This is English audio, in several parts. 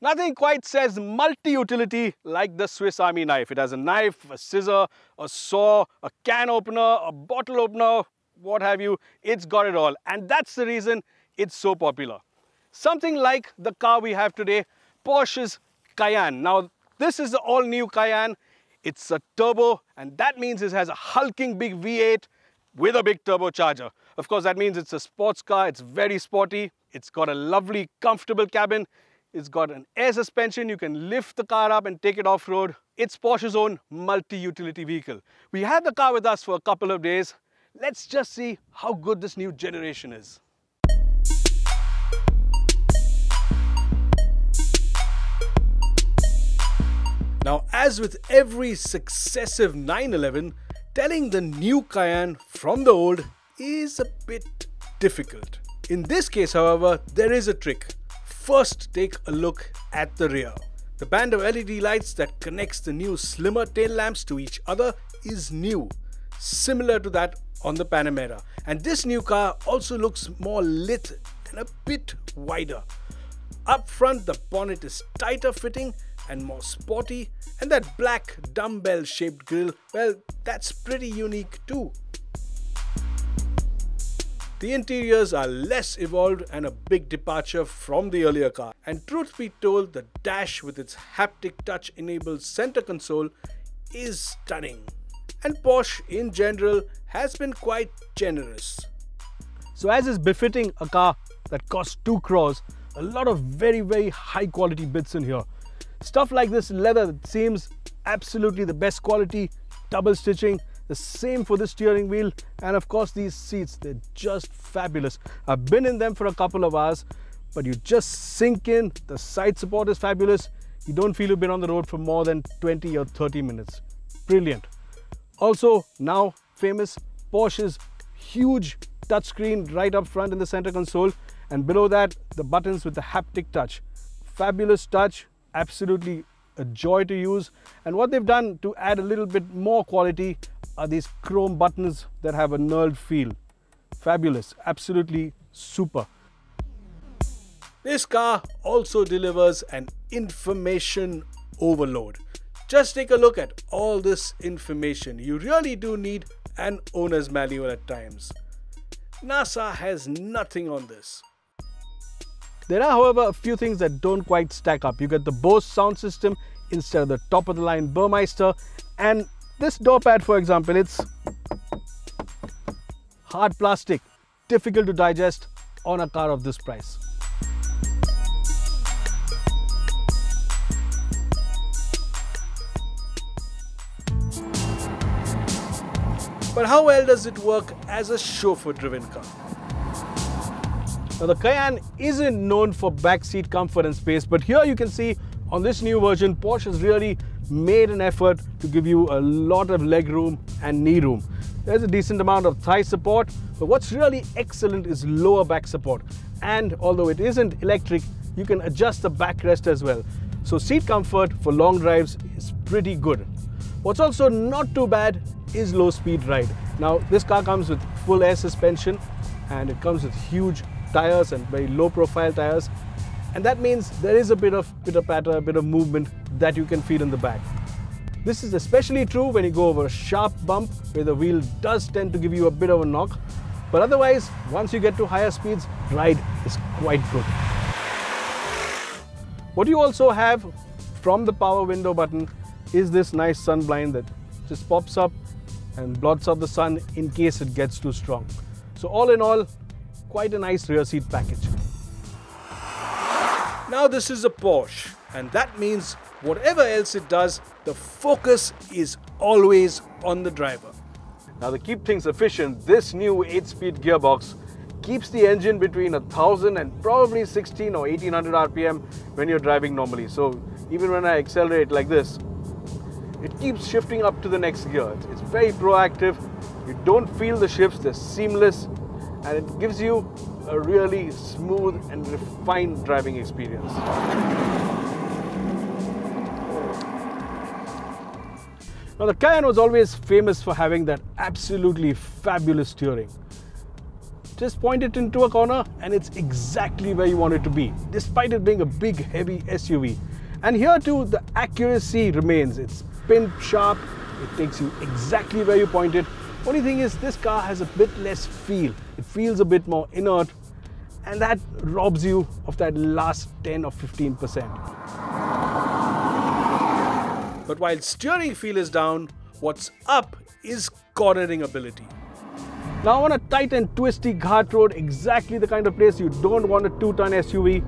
Nothing quite says multi-utility like the Swiss Army knife. It has a knife, a scissor, a saw, a can opener, a bottle opener, what have you. It's got it all. And that's the reason it's so popular. Something like the car we have today, Porsche's Cayenne. Now, this is the all-new Cayenne. It's a turbo, and that means it has a hulking big V8 with a big turbocharger. Of course, that means it's a sports car. It's very sporty. It's got a lovely, comfortable cabin. It's got an air suspension. You can lift the car up and take it off-road. It's Porsche's own multi-utility vehicle. We had the car with us for a couple of days. Let's just see how good this new generation is. Now, as with every successive 911, telling the new Cayenne from the old is a bit difficult. In this case, however, there is a trick. First, take a look at the rear. The band of LED lights that connects the new slimmer tail lamps to each other is new, similar to that on the Panamera. And this new car also looks more lit and a bit wider. Up front, the bonnet is tighter fitting and more sporty, and that black dumbbell shaped grille, well, that's pretty unique too. The interiors are less evolved and a big departure from the earlier car. And truth be told, the dash with its haptic touch enabled center console is stunning. And Porsche in general has been quite generous. So as is befitting a car that costs 2 crores, a lot of very high quality bits in here. Stuff like this leather that seems absolutely the best quality, double stitching, the same for the steering wheel, and of course these seats, they're just fabulous. I've been in them for a couple of hours, but you just sink in. The side support is fabulous. You don't feel you've been on the road for more than 20 or 30 minutes. Brilliant. Also, now famous, Porsche's huge touchscreen right up front in the center console, and below that the buttons with the haptic touch. Fabulous touch, absolutely a joy to use. And what they've done to add a little bit more quality are these chrome buttons that have a knurled feel. Fabulous, absolutely super. This car also delivers an information overload. Just take a look at all this information. You really do need an owner's manual at times. NASA has nothing on this. There are, however, a few things that don't quite stack up. You get the Bose sound system instead of the top-of-the-line Burmeister. And this door pad, for example, it's hard plastic, difficult to digest on a car of this price. But how well does it work as a chauffeur-driven car? Now, the Cayenne isn't known for backseat comfort and space, but here you can see on this new version, Porsche has really made an effort to give you a lot of leg room and knee room. There's a decent amount of thigh support, but what's really excellent is lower back support. And although it isn't electric, you can adjust the backrest as well. So seat comfort for long drives is pretty good. What's also not too bad is low speed ride. Now, this car comes with full air suspension, and it comes with huge tires and very low profile tires, and that means there is a bit of pitter-patter, a bit of movement that you can feel in the back. This is especially true when you go over a sharp bump where the wheel does tend to give you a bit of a knock, but otherwise once you get to higher speeds, ride is quite good. What you also have from the power window button is this nice sun blind that just pops up and blots out the sun in case it gets too strong. So all in all, quite a nice rear seat package. Now this is a Porsche, and that means whatever else it does, the focus is always on the driver. Now to keep things efficient, this new 8-speed gearbox keeps the engine between 1000 and probably 16 or 1800 RPM when you're driving normally. So even when I accelerate like this, it keeps shifting up to the next gear. It's very proactive. You don't feel the shifts, they're seamless, and it gives you a really smooth and refined driving experience. Now, the Cayenne was always famous for having that absolutely fabulous steering. Just point it into a corner and it's exactly where you want it to be, despite it being a big, heavy SUV. And here too, the accuracy remains. It's pin sharp, it takes you exactly where you point it. Only thing is, this car has a bit less feel. It feels a bit more inert, and that robs you of that last 10 or 15%. But while steering feel is down, what's up is cornering ability. Now on a tight and twisty ghat road, exactly the kind of place you don't want a 2-ton SUV.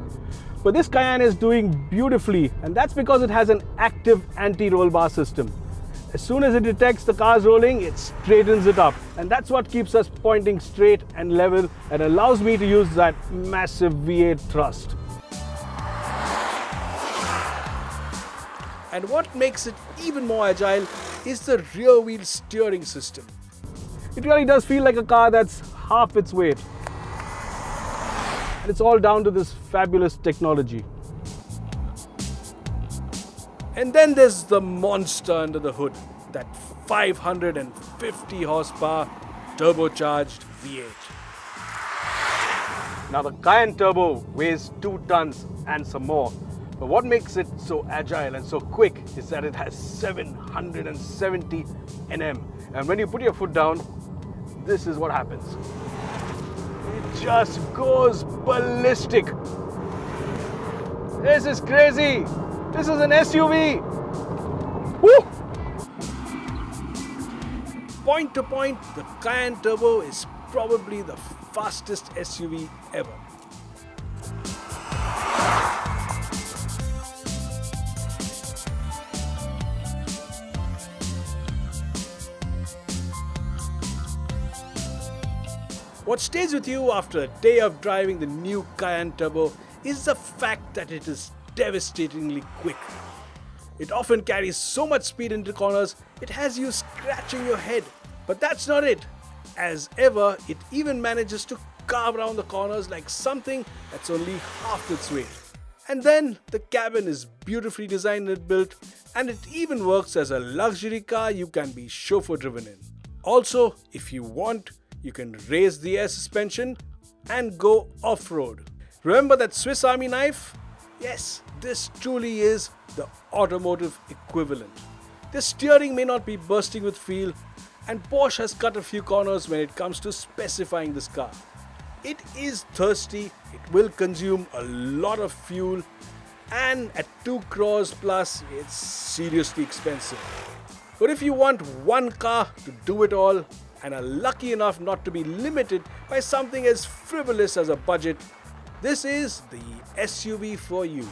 But this Cayenne is doing beautifully, and that's because it has an active anti-roll bar system. As soon as it detects the car's rolling, it straightens it up. And that's what keeps us pointing straight and level and allows me to use that massive V8 thrust. And what makes it even more agile is the rear wheel steering system. It really does feel like a car that's half its weight. And it's all down to this fabulous technology. And then there's the monster under the hood, that 550 horsepower turbocharged V8. Now the Cayenne Turbo weighs 2 tons and some more. But what makes it so agile and so quick is that it has 770 Nm. And when you put your foot down, this is what happens. It just goes ballistic. This is crazy. This is an SUV. Woo! Point to point, the Cayenne Turbo is probably the fastest SUV ever. What stays with you after a day of driving the new Cayenne Turbo is the fact that it is devastatingly quick. It often carries so much speed into corners, it has you scratching your head. But that's not it. As ever, it even manages to carve around the corners like something that's only half its weight. And then the cabin is beautifully designed and built, and it even works as a luxury car you can be chauffeur driven in. Also, if you want, you can raise the air suspension and go off-road. Remember that Swiss Army knife? Yes, this truly is the automotive equivalent. The steering may not be bursting with feel, and Porsche has cut a few corners when it comes to specifying this car. It is thirsty, it will consume a lot of fuel, and at 2 crores plus, it's seriously expensive. But if you want one car to do it all, and are lucky enough not to be limited by something as frivolous as a budget, this is the SUV for you.